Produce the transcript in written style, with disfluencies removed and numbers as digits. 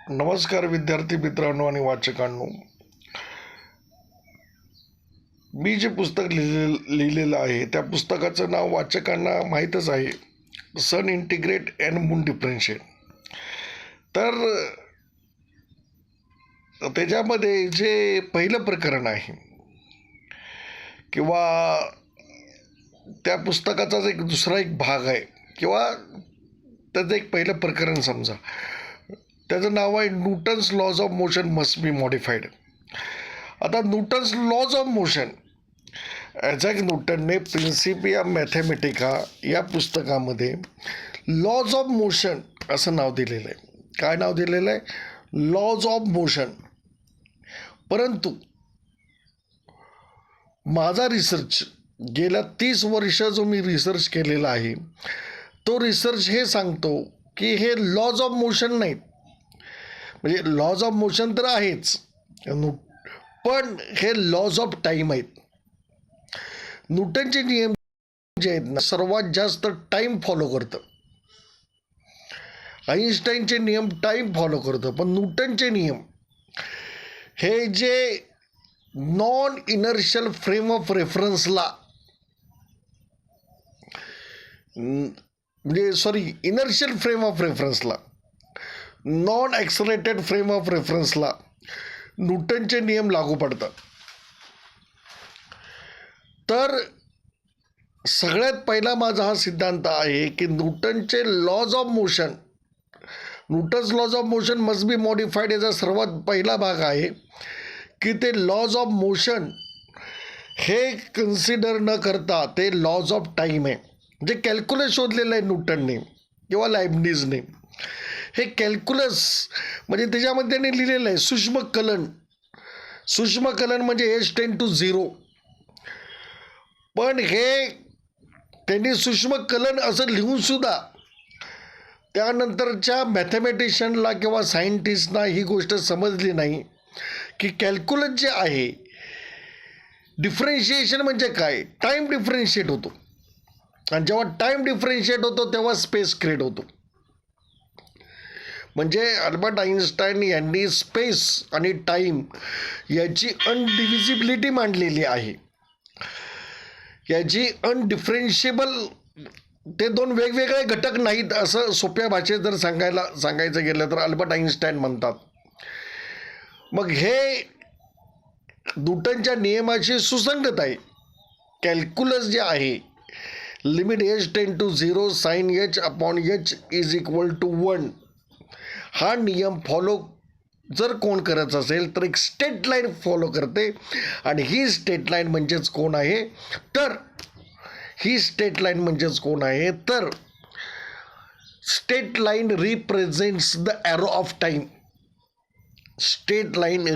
नमस्कार विद्यार्थी मित्रांनो आणि वाचकांनो. मी जे पुस्तक लिहिलेलं आहे त्या पुस्तकाचं नाव वाचकांना माहीतच आहे, सन इंटिग्रेट अँड मून डिफरन्शिएट. तर त्याच्यामध्ये जे पहिलं प्रकरण आहे किंवा त्या पुस्तकाचाच एक दुसरा एक भाग आहे किंवा त्याचं एक पहिलं प्रकरण समजा, त्याचं नाव आहे Newton's laws of motion must be modified. आता Newton's laws of motion, Isaac न्यूटनने प्रिन्सिपिया मॅथेमॅटिका या पुस्तकामध्ये लॉज ऑफ मोशन असं नाव दिलेलं आहे. काय नाव दिलेलं आहे? Laws of motion. परंतु माझा रिसर्च गेल्या 30 वर्ष जो मी रिसर्च केलेला आहे तो रिसर्च हे सांगतो की हे लॉज ऑफ मोशन नाहीत. म्हणजे लॉज ऑफ मोशन तर आहेच, पण हे लॉज ऑफ टाईम आहेत. न्यूटनचे नियम जे आहेत ना, सर्वात जास्त टाईम फॉलो करतं. आईन्स्टाईनचे नियम टाईम फॉलो करतं, पण न्यूटनचे नियम हे जे नॉन इनर्शियल फ्रेम ऑफ रेफरन्सला इनर्शियल फ्रेम ऑफ रेफरन्सला, नॉन ॲक्सलरेटेड फ्रेम ऑफ रेफरन्सला न्यूटनचे नियम लागू पडतात. तर सगळ्यात पहिला माझा हा सिद्धांत आहे की न्यूटनचे laws of motion, Newton's laws of motion must be modified याचा सर्वात पहिला भाग आहे की ते लॉज ऑफ मोशन हे कन्सिडर न करता ते लॉज ऑफ टाईम आहे. जे कॅल्क्युलस शोधलेलं आहे न्यूटनने किंवा लायब्निझने, हे कॅल्क्युलस म्हणजे त्याच्यामध्ये त्यांनी लिहिलेलं आहे सूक्ष्मकलन. सूक्ष्मकलन म्हणजे h10⁻⁴. पण हे त्यांनी सूक्ष्मकलन असं लिहूनसुद्धा त्यानंतरच्या मॅथमॅटिशियनला किंवा सायंटिस्टना ही गोष्ट समजली नाही की कॅल्क्युलस जे आहे, डिफरन्शिएशन म्हणजे काय? टाईम डिफरन्शिएट होतो, आणि जेव्हा टाईम डिफरन्शिएट होतो तेव्हा स्पेस क्रिएट होतो. म्हणजे अल्बर्ट आईन्स्टाईन यांनी स्पेस आणि टाईम याची अनडिव्हिजिबिलिटी मांडलेली आहे. याची अनडिफरेन्शिएबल, ते दोन वेगवेगळे घटक नाहीत असं सोप्या भाषेत जर सांगायचं गेलं तर अल्बर्ट आईन्स्टाईन म्हणतात. मग हे न्यूटनच्या नियमाशी सुसंगत आहे. कॅल्क्युलस जे आहे, लिमिट h10⁻⁴ sin h/h = 1, हा नियम फॉलो जर कोण करत असेल तर एक स्ट्रेट लाईन फॉलो करते, आणि ही स्ट्रेट लाईन म्हणजेच कोण आहे तर straight line represents the arrow of time. Straight line